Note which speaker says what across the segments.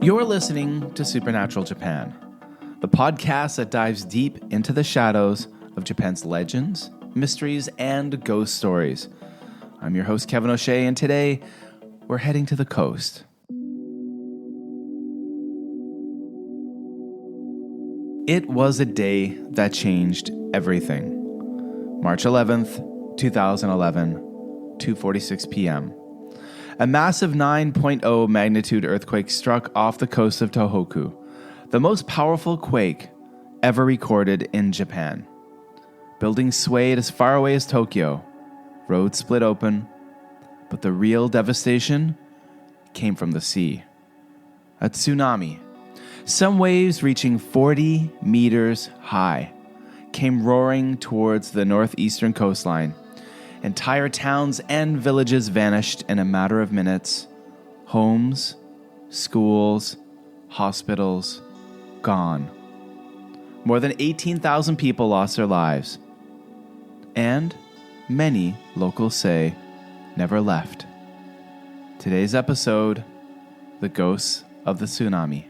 Speaker 1: You're listening to Supernatural Japan, the podcast that dives deep into the shadows of Japan's legends, mysteries, and ghost stories. I'm your host, Kevin O'Shea, and today we're heading to the coast. It was a day that changed everything. March 11th, 2011, 2:46 p.m. A massive 9.0 magnitude earthquake struck off the coast of Tōhoku, the most powerful quake ever recorded in Japan. Buildings swayed as far away as Tokyo, roads split open, but the real devastation came from the sea. A tsunami, some waves reaching 40 meters high, came roaring towards the northeastern coastline. Entire towns and villages vanished in a matter of minutes. Homes, schools, hospitals, gone. More than 18,000 people lost their lives. And many, locals say, never left. Today's episode, The Ghosts of the Tsunami.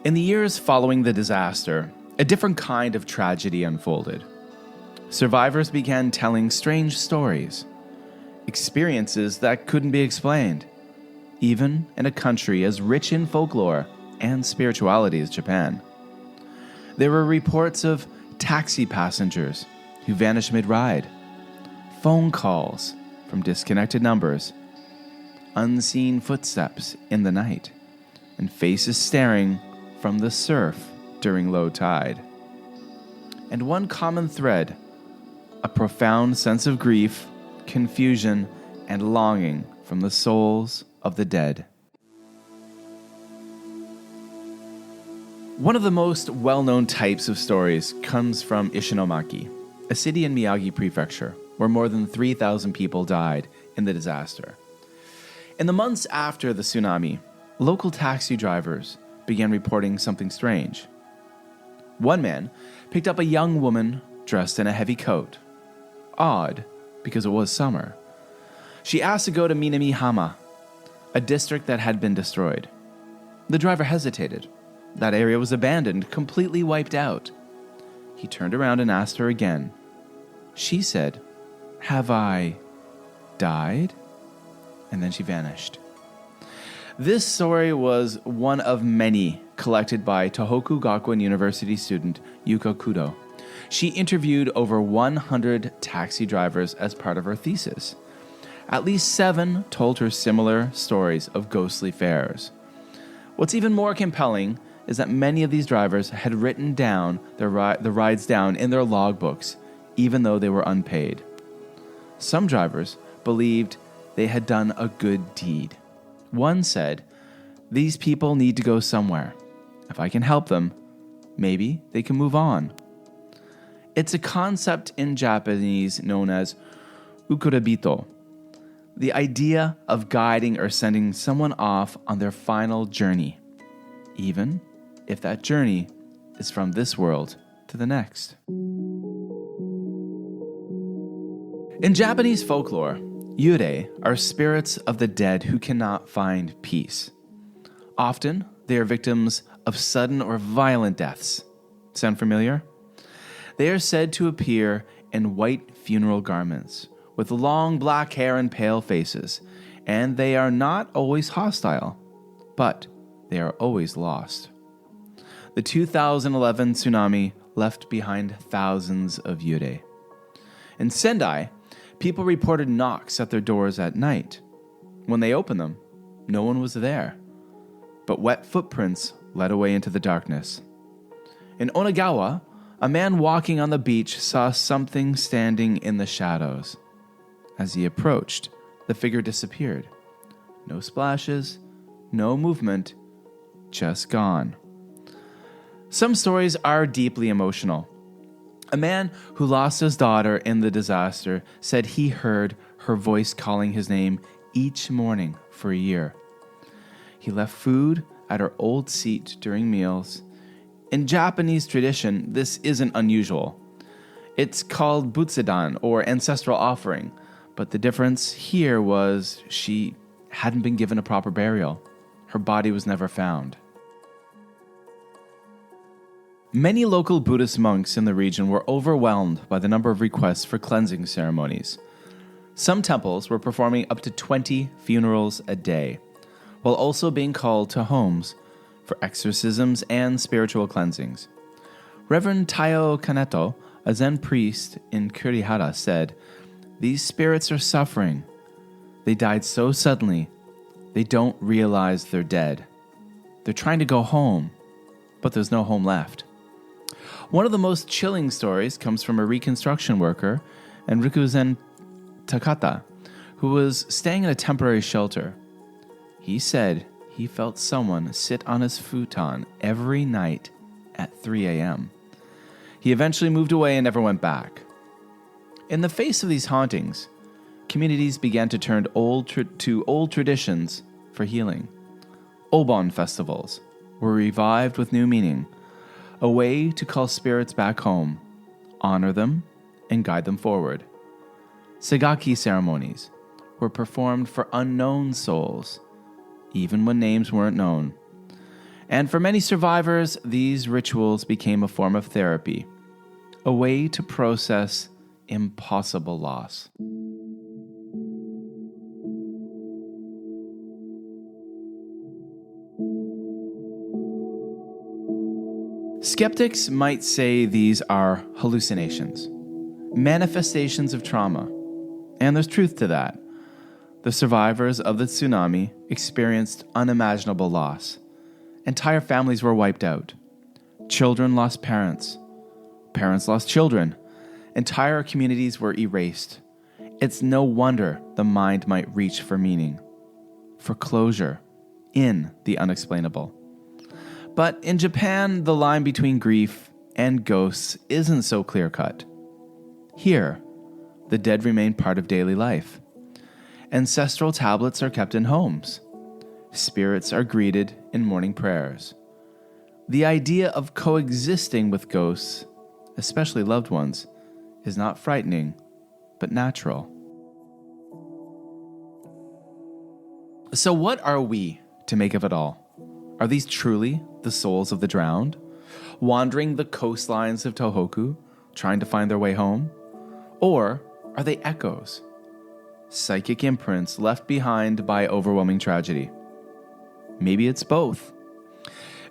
Speaker 1: In the years following the disaster, a different kind of tragedy unfolded. Survivors began telling strange stories, experiences that couldn't be explained, even in a country as rich in folklore and spirituality as Japan. There were reports of taxi passengers who vanished mid-ride, phone calls from disconnected numbers, unseen footsteps in the night, and faces staring from the surf during low tide. And one common thread, a profound sense of grief, confusion, and longing from the souls of the dead. One of the most well-known types of stories comes from Ishinomaki, a city in Miyagi Prefecture, where more than 3,000 people died in the disaster. In the months after the tsunami, local taxi drivers began reporting something strange. One man picked up a young woman dressed in a heavy coat. Odd, because it was summer. She asked to go to Minamihama, a district that had been destroyed. The driver hesitated. That area was abandoned, completely wiped out. He turned around and asked her again. She said, "Have I died?" And then she vanished. This story was one of many collected by Tōhoku Gakuen University student Yuka Kudo. She interviewed over 100 taxi drivers as part of her thesis. At least 7 told her similar stories of ghostly fares. What's even more compelling is that many of these drivers had written down the rides down in their logbooks, even though they were unpaid. Some drivers believed they had done a good deed. One said, "These people need to go somewhere. If I can help them, maybe they can move on." It's a concept in Japanese known as ukurabito, the idea of guiding or sending someone off on their final journey, even if that journey is from this world to the next. In Japanese folklore, eerie are spirits of the dead who cannot find peace. Often, they are victims of sudden or violent deaths. Sound familiar? They are said to appear in white funeral garments, with long black hair and pale faces, and they are not always hostile, but they are always lost. The 2011 tsunami left behind thousands of eerie. In Sendai, people reported knocks at their doors at night. When they opened them, no one was there, but wet footprints led away into the darkness. In Onagawa, a man walking on the beach saw something standing in the shadows. As he approached, the figure disappeared. No splashes, no movement, just gone. Some stories are deeply emotional. A man who lost his daughter in the disaster said he heard her voice calling his name each morning for a year. He left food at her old seat during meals. In Japanese tradition, this isn't unusual. It's called butsudan, or ancestral offering, But the difference here was she hadn't been given a proper burial. Her body was never found. Many local Buddhist monks in the region were overwhelmed by the number of requests for cleansing ceremonies. Some temples were performing up to 20 funerals a day, while also being called to homes for exorcisms and spiritual cleansings. Reverend Taiyo Kaneto, a Zen priest in Kurihara, said, "These spirits are suffering. They died so suddenly, they don't realize they're dead. They're trying to go home, but there's no home left." One of the most chilling stories comes from a reconstruction worker, Enriku Takata, who was staying in a temporary shelter. He said he felt someone sit on his futon every night at 3 a.m. He eventually moved away and never went back. In the face of these hauntings, communities began to turn to old traditions for healing. Obon festivals were revived with new meaning, a way to call spirits back home, honor them, and guide them forward. Sagaki ceremonies were performed for unknown souls, even when names weren't known. And for many survivors, these rituals became a form of therapy, a way to process impossible loss. Skeptics might say these are hallucinations, manifestations of trauma, and there's truth to that. The survivors of the tsunami experienced unimaginable loss. Entire families were wiped out. Children lost parents. Parents lost children. Entire communities were erased. It's no wonder the mind might reach for meaning, for closure, in the unexplainable. But in Japan, the line between grief and ghosts isn't so clear-cut. Here, the dead remain part of daily life. Ancestral tablets are kept in homes. Spirits are greeted in morning prayers. The idea of coexisting with ghosts, especially loved ones, is not frightening, but natural. So what are we to make of it all? Are these truly the souls of the drowned, wandering the coastlines of Tōhoku, trying to find their way home? Or are they echoes, psychic imprints left behind by overwhelming tragedy? Maybe it's both.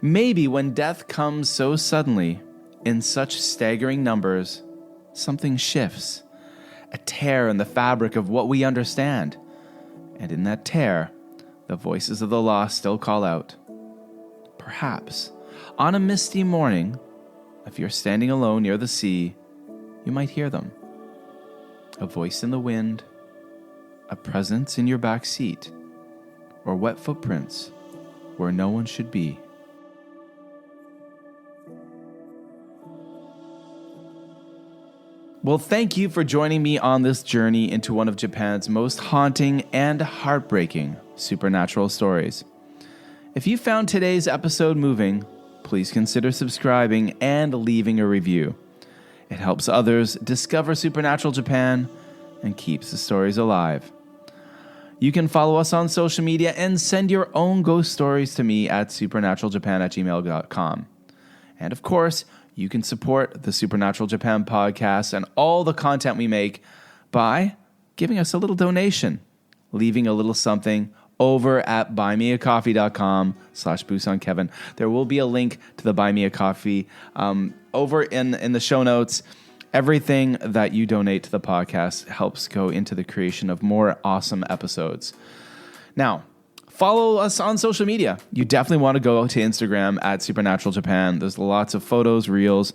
Speaker 1: Maybe when death comes so suddenly, in such staggering numbers, something shifts, a tear in the fabric of what we understand. And in that tear, the voices of the lost still call out. Perhaps, on a misty morning, if you're standing alone near the sea, you might hear them. A voice in the wind, a presence in your back seat, or wet footprints where no one should be. Well, thank you for joining me on this journey into one of Japan's most haunting and heartbreaking supernatural stories. If you found today's episode moving, please consider subscribing and leaving a review. It helps others discover supernatural Japan and keeps the stories alive. You can follow us on social media and send your own ghost stories to me at supernaturaljapan@gmail.com. And of course, you can support the Supernatural Japan podcast and all the content we make by giving us a little donation, leaving a little something over at buymeacoffee.com/BusanKevin. There will be a link to the Buy Me a Coffee over in the show notes. Everything that you donate to the podcast helps go into the creation of more awesome episodes. Now, follow us on social media. You definitely want to go to Instagram at Supernatural Japan. There's lots of photos, reels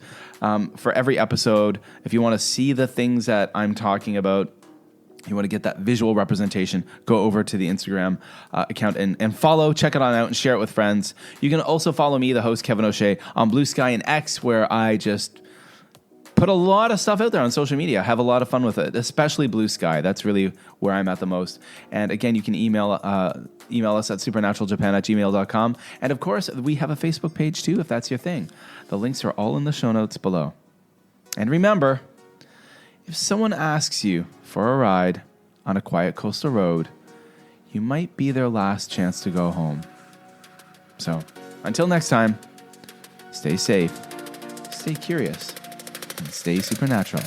Speaker 1: for every episode. If you want to see the things that I'm talking about, you want to get that visual representation, go over to the Instagram account and follow, check it on out, and share it with friends. You can also follow me, the host, Kevin O'Shea, on Blue Sky and X, where I just put a lot of stuff out there on social media. Have a lot of fun with it, especially Blue Sky. That's really where I'm at the most. And again, you can email us at supernaturaljapan@gmail.com. And of course, we have a Facebook page too, if that's your thing. The links are all in the show notes below. And remember, if someone asks you for a ride, on a quiet coastal road, you might be their last chance to go home. So, until next time, stay safe, stay curious, and stay supernatural.